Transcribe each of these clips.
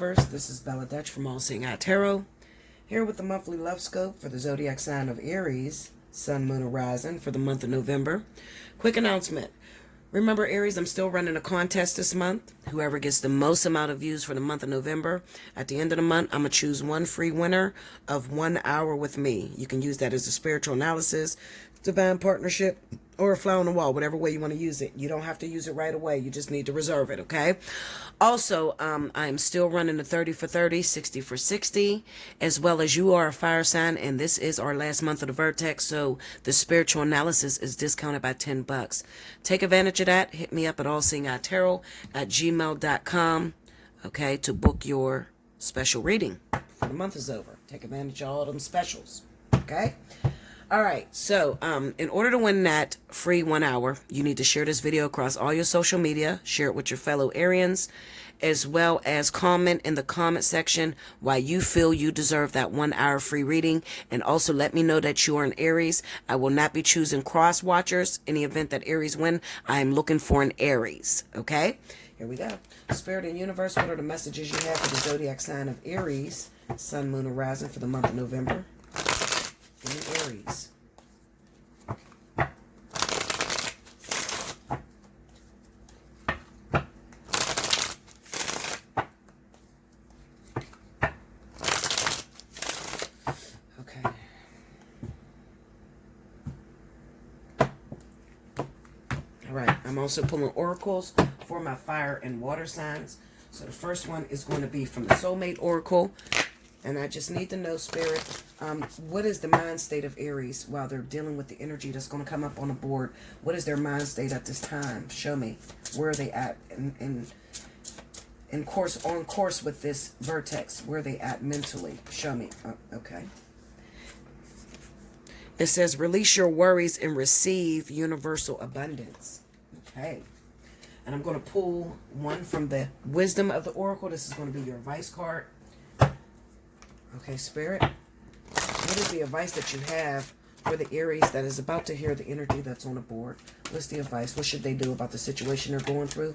lovers. This is Bella Dutch from Allseeingeyetarot, here with the monthly love scope for the zodiac sign of Aries, Sun, Moon, and Rising for the month of November. Quick announcement. Remember, Aries, I'm still running a contest this month. Whoever gets the most amount of views for the month of November, at the end of the month, I'm going to choose one free winner of 1 hour with me. You can use that as a spiritual analysis, divine partnership, or a fly on the wall, whatever way you want to use it. You don't have to use it right away. You just need to reserve it, okay? Also, I'm still running the 30 for 30, 60 for 60, as well as you are a fire sign, and this is our last month of the Vertex, so the spiritual analysis is discounted by $10. Take advantage of that. Hit me up at allseeingeyetarot@gmail.com, okay, to book your special reading before the month is over. Take advantage of all them specials, okay? All right, so in order to win that free 1 hour, you need to share this video across all your social media, share it with your fellow Arians, as well as comment in the comment section why you feel you deserve that 1 hour free reading, and also let me know that you are an Aries. I will not be choosing cross watchers. In the event that Aries win, I am looking for an Aries, okay? Here we go. Spirit and universe, what are the messages you have for the zodiac sign of Aries, Sun, Moon, and Rising for the month of November? In Aries. Okay. All right. I'm also pulling oracles for my fire and water signs. So the first one is going to be from the Soulmate Oracle. And I just need to know, Spirit, what is the mind state of Aries while they're dealing with the energy that's going to come up on the board? What is their mind state at this time? Show me. Where are they at on course with this vertex? Where are they at mentally? Show me. Okay. It says, release your worries and receive universal abundance. Okay. And I'm going to pull one from the Wisdom of the Oracle. This is going to be your advice card. Okay, Spirit, what is the advice that you have for the Aries that is about to hear the energy that's on the board? What's the advice? What should they do about the situation they're going through?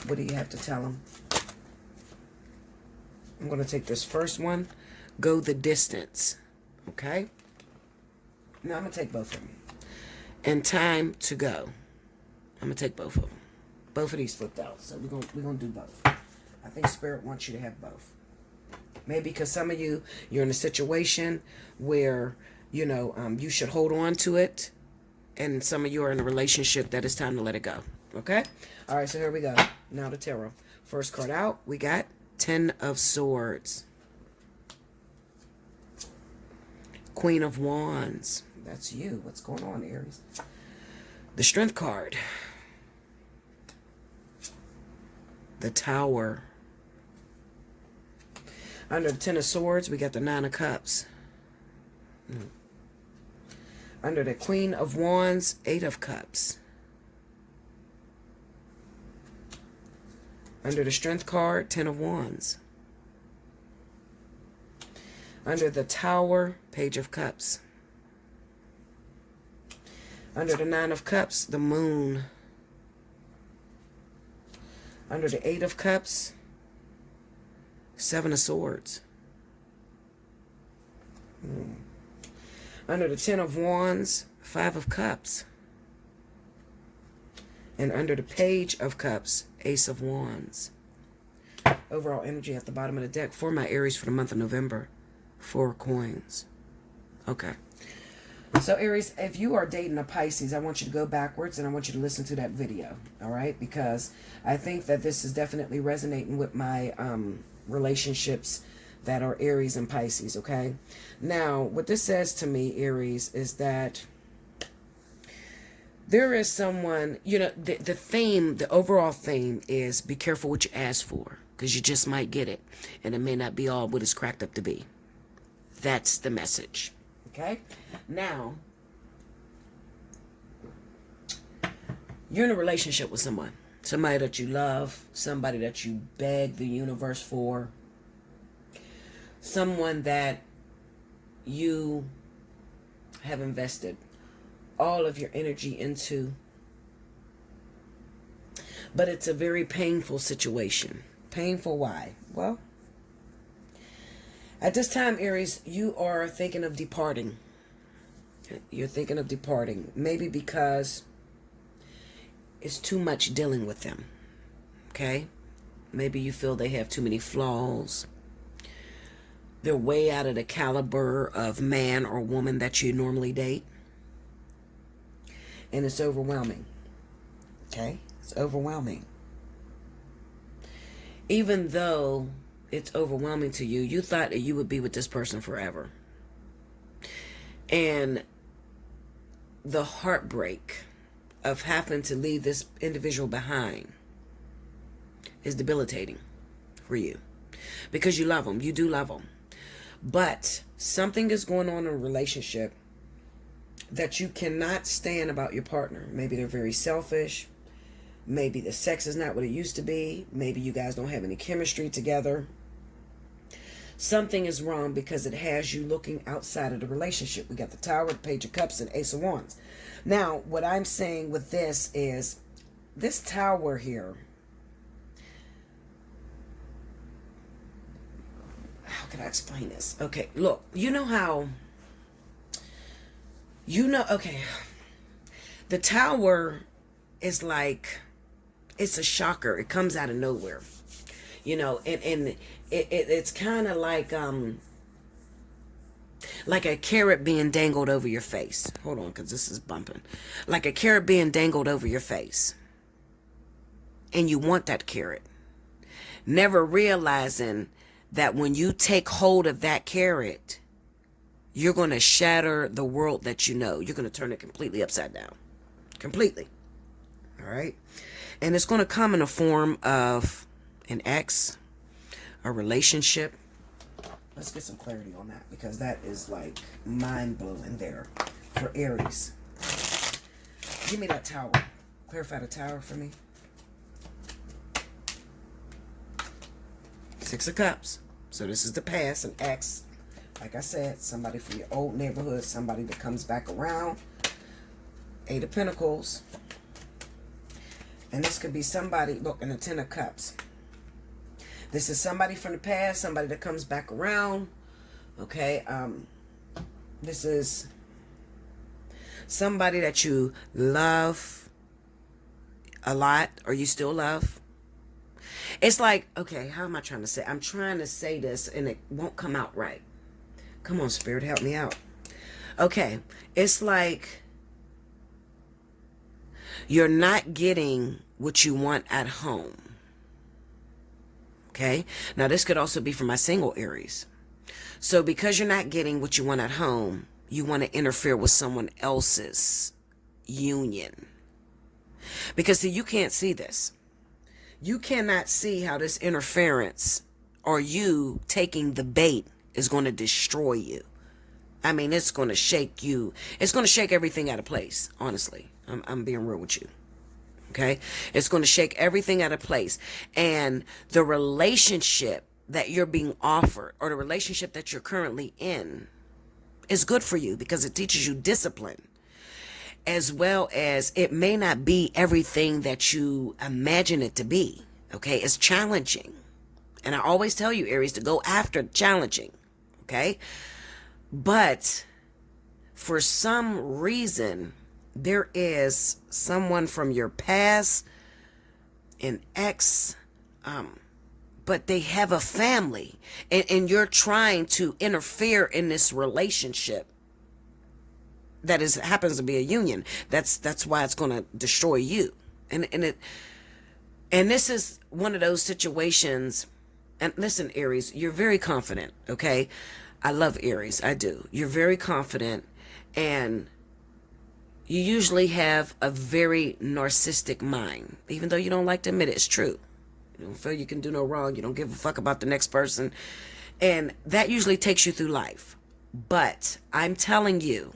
What do you have to tell them? I'm going to take this first one. Go the distance. Okay? Now I'm going to take both of them. And time to go. I'm going to take both of them. Both of these flipped out. So we're going to do both. I think Spirit wants you to have both. Maybe because some of you, you're in a situation where, you know, you should hold on to it. And some of you are in a relationship that it's time to let it go. Okay? All right, so here we go. Now the tarot. First card out, we got 10 of Swords. Queen of Wands. That's you. What's going on, Aries? The Strength card. The Tower. Under the 10 of Swords, we got the 9 of Cups. Under the Queen of Wands, 8 of Cups. Under the Strength card, 10 of Wands. Under the Tower, Page of Cups. Under the 9 of Cups, the Moon. Under the 8 of Cups, 7 of Swords. Under the 10 of Wands, 5 of Cups. And under the Page of Cups, Ace of Wands. Overall energy at the bottom of the deck for my Aries for the month of November. 4 coins. Okay. So Aries, if you are dating a Pisces, I want you to go backwards and I want you to listen to that video. All right? Because I think that this is definitely resonating with my relationships that are Aries and Pisces, okay? Now, what this says to me, Aries, is that there is someone, you know, the theme, the overall theme is be careful what you ask for, because you just might get it, and it may not be all what it's cracked up to be. That's the message, okay? Now, you're in a relationship with someone. Somebody that you love, somebody that you beg the universe for, someone that you have invested all of your energy into. But it's a very painful situation. Painful why? Well, At this time, Aries, you are thinking of departing. You're thinking of departing. Maybe because it's too much dealing with them. Okay? Maybe you feel they have too many flaws. They're way out of the caliber of man or woman that you normally date. And it's overwhelming. Okay? It's overwhelming. Even though it's overwhelming to you, you thought that you would be with this person forever. And the heartbreak of having to leave this individual behind is debilitating for you. Because you love them. You do love them. But something is going on in a relationship that you cannot stand about your partner. Maybe they're very selfish. Maybe the sex is not what it used to be. Maybe you guys don't have any chemistry together. Something is wrong because it has you looking outside of the relationship. We got the Tower, the Page of Cups, and Ace of Wands. Now, what I'm saying with this is, this Tower here, how can I explain this? Okay, look, okay, the Tower is like, it's a shocker. It comes out of nowhere, and it's kind of like a carrot being dangled over your face. Hold on, because this is bumping. Like a carrot being dangled over your face. And you want that carrot. Never realizing that when you take hold of that carrot, you're going to shatter the world that you know. You're going to turn it completely upside down. Completely. All right? And it's going to come in a form of an ex, a relationship. Let's get some clarity on that, because that is like mind-blowing there for Aries. Give me that Tower. Clarify the Tower for me. Six of Cups. So this is the past, an ex. Like I said, somebody from your old neighborhood, somebody that comes back around. Eight of Pentacles. And this could be somebody, look, in the Ten of Cups. This is somebody from the past, somebody that comes back around. Okay, this is somebody that you love a lot, or you still love. It's like, okay, how am I trying to say? I'm trying to say this and it won't come out right. Come on, Spirit, help me out. Okay, it's like you're not getting what you want at home. Okay, now this could also be for my single Aries. So because you're not getting what you want at home, you want to interfere with someone else's union. Because see, you can't see this. You cannot see how this interference or you taking the bait is going to destroy you. I mean, it's going to shake you. It's going to shake everything out of place, honestly. I'm being real with you. Okay? It's going to shake everything out of place. And the relationship that you're being offered, or the relationship that you're currently in, is good for you because it teaches you discipline. As well as it may not be everything that you imagine it to be. Okay? It's challenging. And I always tell you, Aries, to go after challenging. Okay? But for some reason, there is someone from your past, an ex, but they have a family, and you're trying to interfere in this relationship that happens to be a union. That's why it's going to destroy you. And this is one of those situations. And listen, Aries, you're very confident. Okay, I love Aries. I do. You're very confident, and you usually have a very narcissistic mind, even though you don't like to admit it. It's true. You don't feel you can do no wrong. You don't give a fuck about the next person. And that usually takes you through life. But I'm telling you,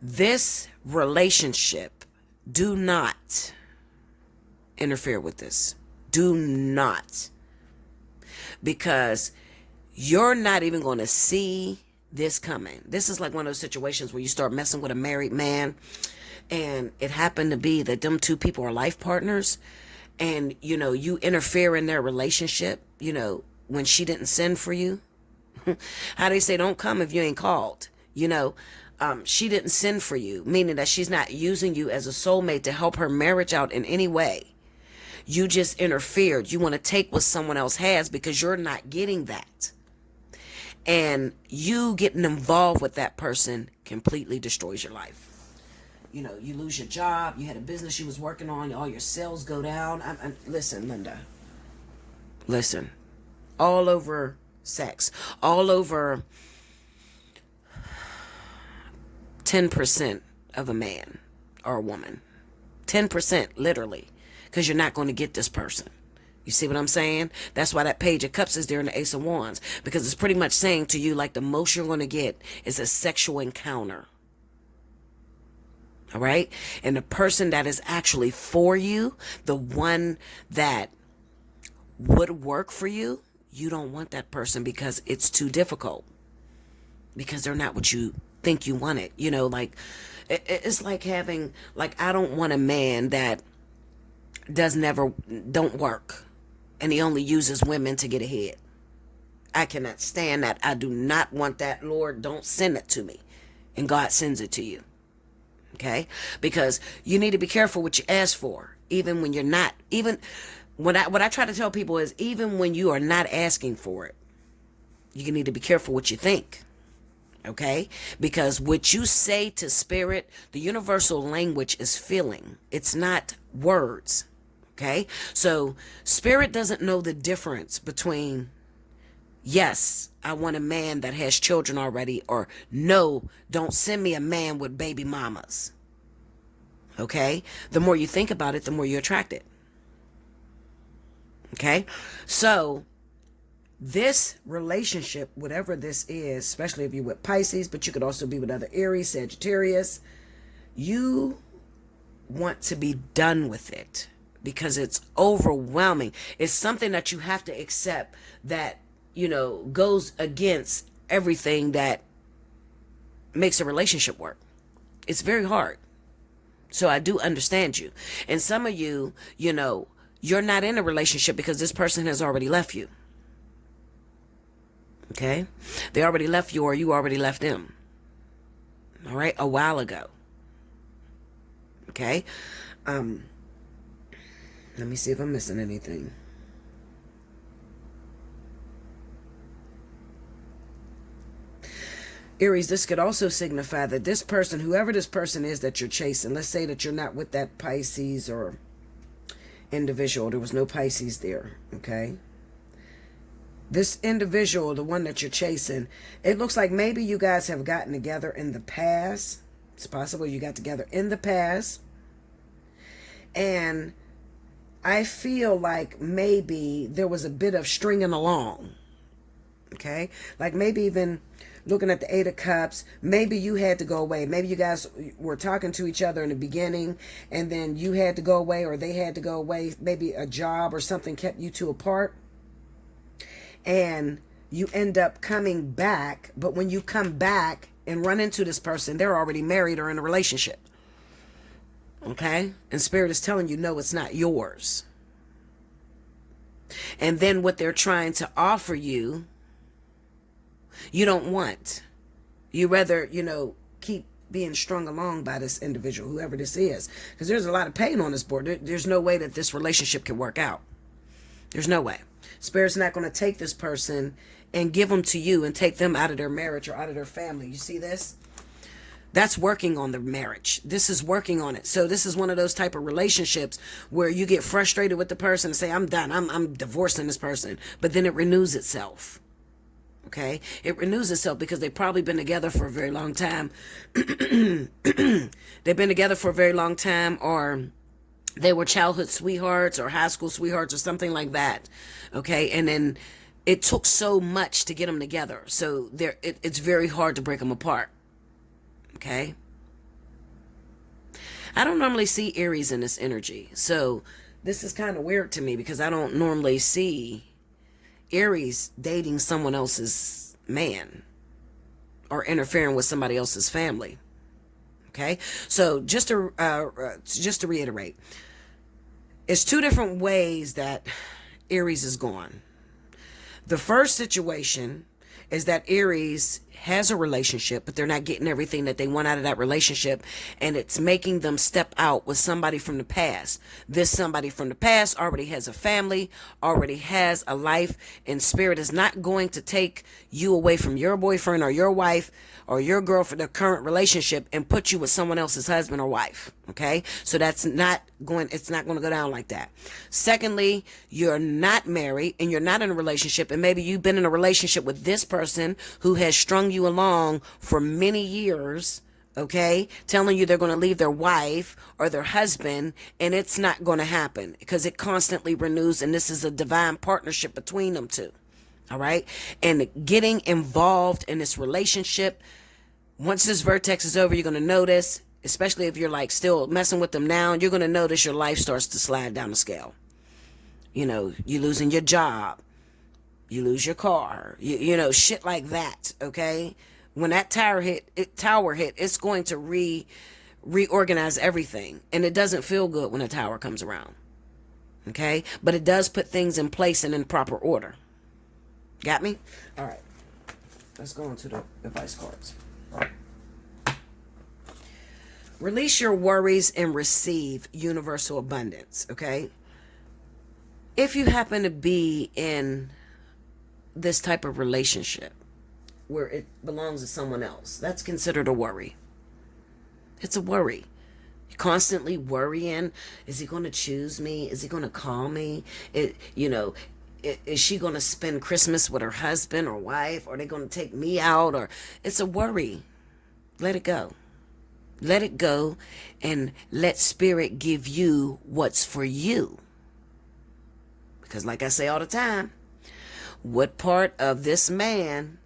this relationship, do not interfere with this. Do not. Because you're not even going to see this coming. This is like one of those situations where you start messing with a married man, and it happened to be that them two people are life partners, and you interfere in their relationship when she didn't send for you, How they say, don't come if you ain't called. She didn't send for you, meaning that she's not using you as a soulmate to help her marriage out in any way. You just interfered. You want to take what someone else has because you're not getting that. And you getting involved with that person completely destroys your life. You lose your job. You had a business you was working on. All your sales go down. Listen, Linda. Listen. All over sex. All over 10% of a man or a woman. 10%, literally. Because you're not going to get this person. You see what I'm saying? That's why that Page of Cups is there in the Ace of Wands. Because it's pretty much saying to you, like, the most you're going to get is a sexual encounter. All right? And the person that is actually for you, the one that would work for you, you don't want that person because it's too difficult. Because they're not what you think you want it. It's like having, I don't want a man that don't work. And he only uses women to get ahead. I cannot stand that. I do not want that. Lord, don't send it to me. And God sends it to you. Okay? Because you need to be careful what you ask for. Even when you're not. Even what I try to tell people is, even when you are not asking for it, you need to be careful what you think. Okay? Because what you say to spirit, the universal language is feeling. It's not words. Okay? So spirit doesn't know the difference between, yes, I want a man that has children already, or no, don't send me a man with baby mamas. Okay? The more you think about it, the more you attract it. Okay? So this relationship, whatever this is, especially if you're with Pisces, but you could also be with other Aries, Sagittarius, you want to be done with it. Because it's overwhelming. It's something that you have to accept that, goes against everything that makes a relationship work. It's very hard. So I do understand you. And some of you, you're not in a relationship because this person has already left you. Okay? They already left you, or you already left them. All right? A while ago. Okay? Let me see if I'm missing anything. Aries, this could also signify that this person, whoever this person is that you're chasing, let's say that you're not with that Pisces or individual. There was no Pisces there, okay? This individual, the one that you're chasing, it looks like maybe you guys have gotten together in the past. It's possible you got together in the past. And I feel like maybe there was a bit of stringing along. Okay? Like maybe even looking at the Eight of Cups, maybe you had to go away. Maybe you guys were talking to each other in the beginning, and then you had to go away, or they had to go away. Maybe a job or something kept you two apart. And you end up coming back, but when you come back and run into this person, they're already married or in a relationship. Okay? And Spirit is telling you, no, it's not yours. And then what they're trying to offer you, you don't want. You rather, keep being strung along by this individual, whoever this is. Because there's a lot of pain on this board. There's no way that this relationship can work out. There's no way. Spirit's not going to take this person and give them to you and take them out of their marriage or out of their family. You see this? That's working on the marriage. This is working on it. So this is one of those type of relationships where you get frustrated with the person and say, I'm done. I'm divorcing this person. But then it renews itself. Okay? It renews itself because they've probably been together for a very long time. They've been together for a very long time, or they were childhood sweethearts or high school sweethearts or something like that. Okay? And then it took so much to get them together. So it's very hard to break them apart. Okay? I don't normally see Aries in this energy. So this is kind of weird to me because I don't normally see Aries dating someone else's man or interfering with somebody else's family. Okay? So just to reiterate, it's two different ways that Aries is gone. The first situation is that Aries has a relationship, but they're not getting everything that they want out of that relationship, and it's making them step out with somebody from the past. This somebody from the past already has a family, already has a life, and Spirit is not going to take you away from your boyfriend or your wife or your girlfriend, their current relationship, and put you with someone else's husband or wife. Okay, so it's not going to go down like that. Secondly, you're not married and you're not in a relationship, and maybe you've been in a relationship with this person who has strung you along for many years, okay, telling you they're going to leave their wife or their husband, and it's not going to happen because it constantly renews, and this is a divine partnership between them two. All right, and getting involved in this relationship, once this vertex is over, you're going to notice, especially if you're like still messing with them now, you're going to notice your life starts to slide down the scale. You know, you're losing your job, you lose your car, you know, shit like that. Okay, when that tower hit, it's going to reorganize everything, and it doesn't feel good when a tower comes around. Okay, but it does put things in place and in proper order. Got me? All right, let's go on to the advice cards. Release your worries and receive universal abundance. Okay, if you happen to be in this type of relationship where it belongs to someone else, that's considered a worry. It's a worry. You're constantly worrying. Is he going to choose me? Is he going to call me? Is she going to spend Christmas with her husband or wife? Or are they going to take me out? Or it's a worry. Let it go. Let it go, and let Spirit give you what's for you. Because like I say all the time, what part of this man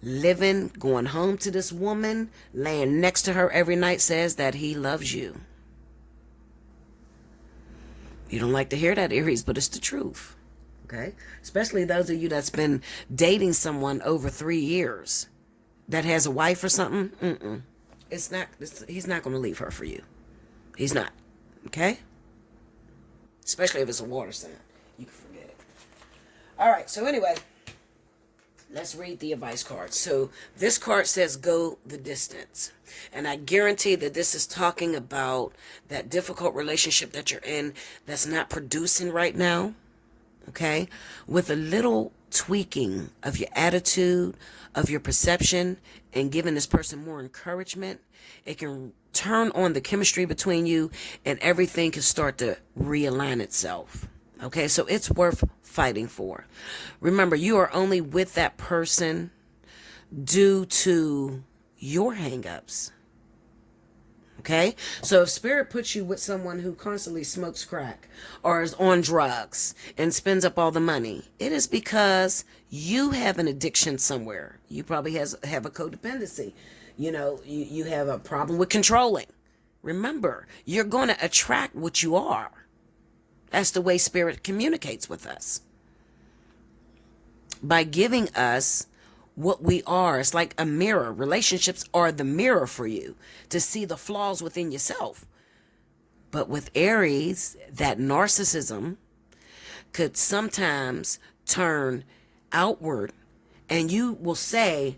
living, going home to this woman, laying next to her every night says that he loves you? You don't like to hear that, Aries, but it's the truth. Okay? Especially those of you that's been dating someone over 3 years that has a wife or something. He's not going to leave her for you. He's not. Okay? Especially if it's a water sign. You can forget it. All right. So anyway, let's read the advice card. So this card says go the distance. And I guarantee that this is talking about that difficult relationship that you're in that's not producing right now. Okay? With a little tweaking of your attitude, of your perception, and giving this person more encouragement, it can turn on the chemistry between you, and everything can start to realign itself. Okay, so it's worth fighting for. Remember, you are only with that person due to your hangups. Okay, so if Spirit puts you with someone who constantly smokes crack or is on drugs and spends up all the money, it is because you have an addiction somewhere. You probably have a codependency. You know, you have a problem with controlling. Remember, you're going to attract what you are. That's the way Spirit communicates with us. By giving us what we are. It's like a mirror. Relationships are the mirror for you to see the flaws within yourself. But with Aries, that narcissism could sometimes turn outward, and you will say,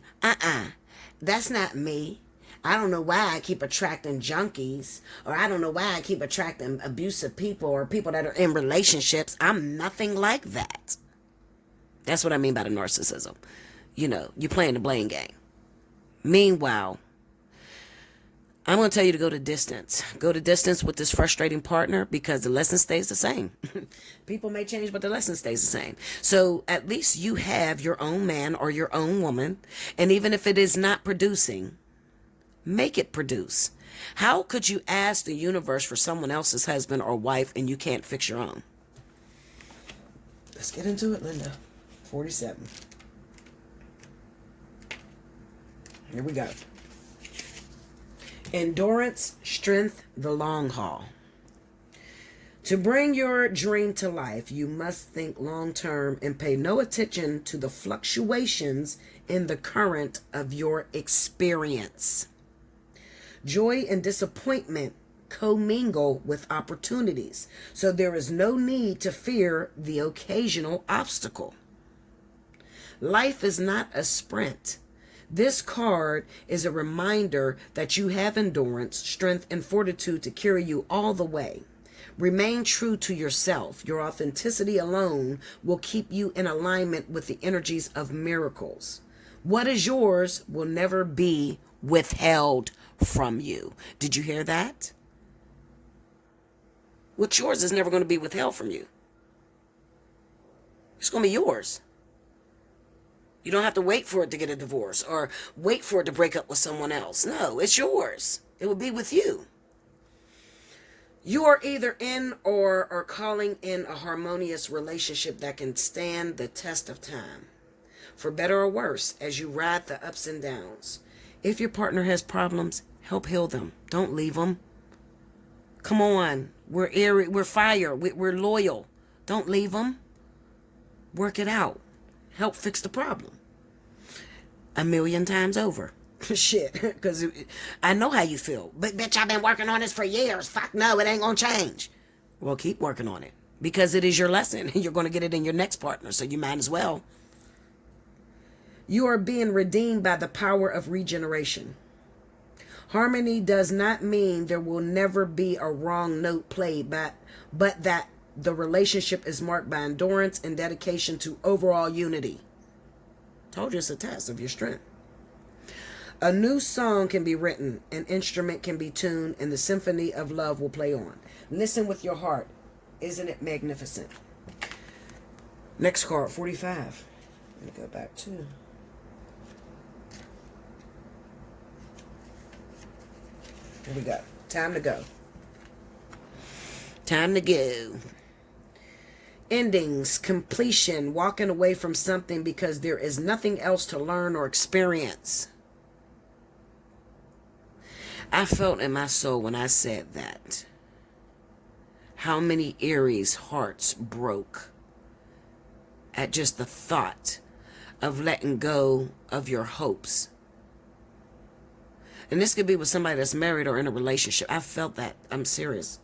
that's not me. I don't know why I keep attracting junkies, or I don't know why I keep attracting abusive people or people that are in relationships. I'm nothing like that. That's what I mean by the narcissism. You know, you're playing the blame game. Meanwhile, I'm going to tell you to go to distance. Go to distance with this frustrating partner because the lesson stays the same. People may change, but the lesson stays the same. So at least you have your own man or your own woman. And even if it is not producing, make it produce. How could you ask the universe for someone else's husband or wife and you can't fix your own? Let's get into it, Linda. 47. Here we go. Endurance, strength, the long haul. To bring your dream to life, you must think long term and pay no attention to the fluctuations in the current of your experience. Joy and disappointment commingle with opportunities, so there is no need to fear the occasional obstacle. Life is not a sprint. This card is a reminder that you have endurance, strength, and fortitude to carry you all the way. Remain true to yourself. Your authenticity alone will keep you in alignment with the energies of miracles. What is yours will never be withheld from you. Did you hear that? What's yours is never going to be withheld from you. It's going to be yours. You don't have to wait for it to get a divorce or wait for it to break up with someone else. No, it's yours. It will be with you. You are either in or are calling in a harmonious relationship that can stand the test of time, for better or worse, as you ride the ups and downs. If your partner has problems, help heal them. Don't leave them. Come on. We're airy, we're fire. We're loyal. Don't leave them. Work it out. Help fix the problem. 1,000,000 times over. Shit. Because I know how you feel. But bitch, I've been working on this for years. Fuck no, it ain't going to change. Well, keep working on it. Because it is your lesson. You're going to get it in your next partner. So you might as well. You are being redeemed by the power of regeneration. Harmony does not mean there will never be a wrong note played, but that the relationship is marked by endurance and dedication to overall unity. Told you it's a test of your strength. A new song can be written, an instrument can be tuned, and the symphony of love will play on. Listen with your heart. Isn't it magnificent? Next card, 45. Let me go back to. Here we go. Time to go. Time to go. Endings, completion, walking away from something because there is nothing else to learn or experience. I felt in my soul when I said that. How many Aries hearts broke at just the thought of letting go of your hopes. And this could be with somebody that's married or in a relationship. I felt that. I'm serious.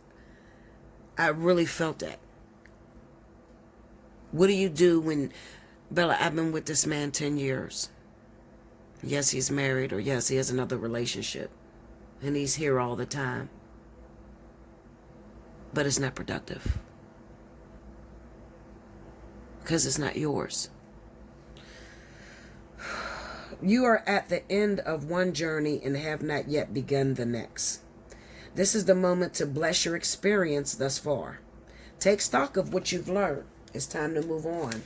I really felt that. What do you do when, Bella, I've been with this man 10 years. Yes, he's married, or yes, he has another relationship. And he's here all the time. But it's not productive. Because it's not yours. You are at the end of one journey and have not yet begun the next. This is the moment to bless your experience thus far. Take stock of what you've learned. It's time to move on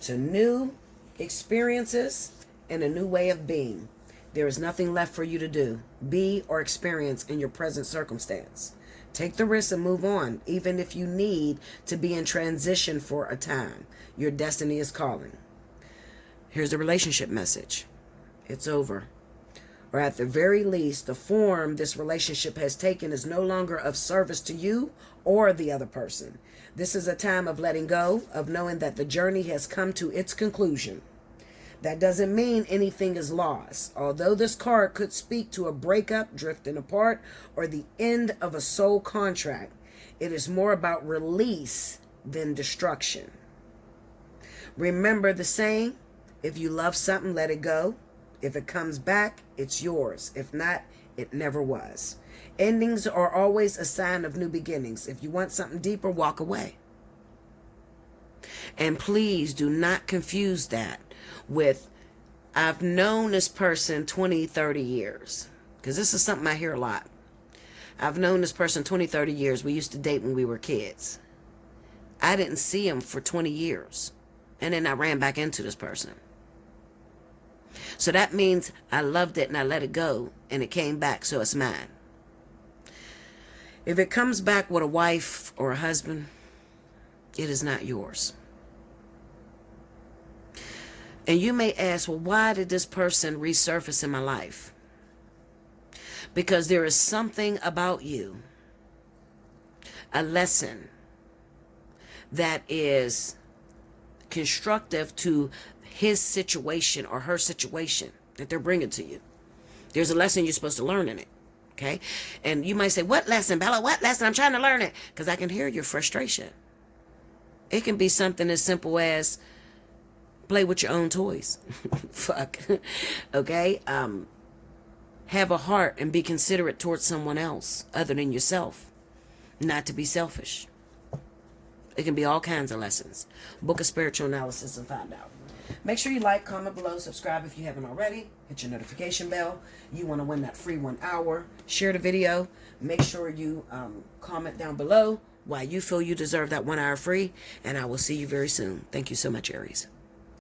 to new experiences and a new way of being. There is nothing left for you to do, be, or experience in your present circumstance. Take the risk and move on, even if you need to be in transition for a time. Your destiny is calling. Here's the relationship message. It's over. Or at the very least, the form this relationship has taken is no longer of service to you or the other person. This is a time of letting go, of knowing that the journey has come to its conclusion. That doesn't mean anything is lost. Although this card could speak to a breakup, drifting apart, or the end of a soul contract, it is more about release than destruction. Remember the saying, if you love something, let it go. If it comes back, it's yours. If not, it never was. Endings are always a sign of new beginnings. If you want something deeper, walk away. And please do not confuse that with, I've known this person 20, 30 years. Because this is something I hear a lot. I've known this person 20, 30 years. We used to date when we were kids. I didn't see him for 20 years. And then I ran back into this person. So that means I loved it and I let it go and it came back, so it's mine. If it comes back with a wife or a husband, it is not yours. And you may ask, well, why did this person resurface in my life? Because there is something about you, a lesson that is constructive to his situation or her situation that they're bringing to you. There's a lesson you're supposed to learn in it. Okay? And you might say, what lesson, Bella? What lesson? I'm trying to learn it. Because I can hear your frustration. It can be something as simple as, play with your own toys. Fuck. Okay? Have a heart and be considerate towards someone else other than yourself. Not to be selfish. It can be all kinds of lessons. Book a spiritual analysis and find out. Make sure you like, comment below, subscribe if you haven't already. Hit your notification bell. You want to win that free 1 hour. Share the video. Make sure you comment down below why you feel you deserve that 1 hour free. And I will see you very soon. Thank you so much, Aries.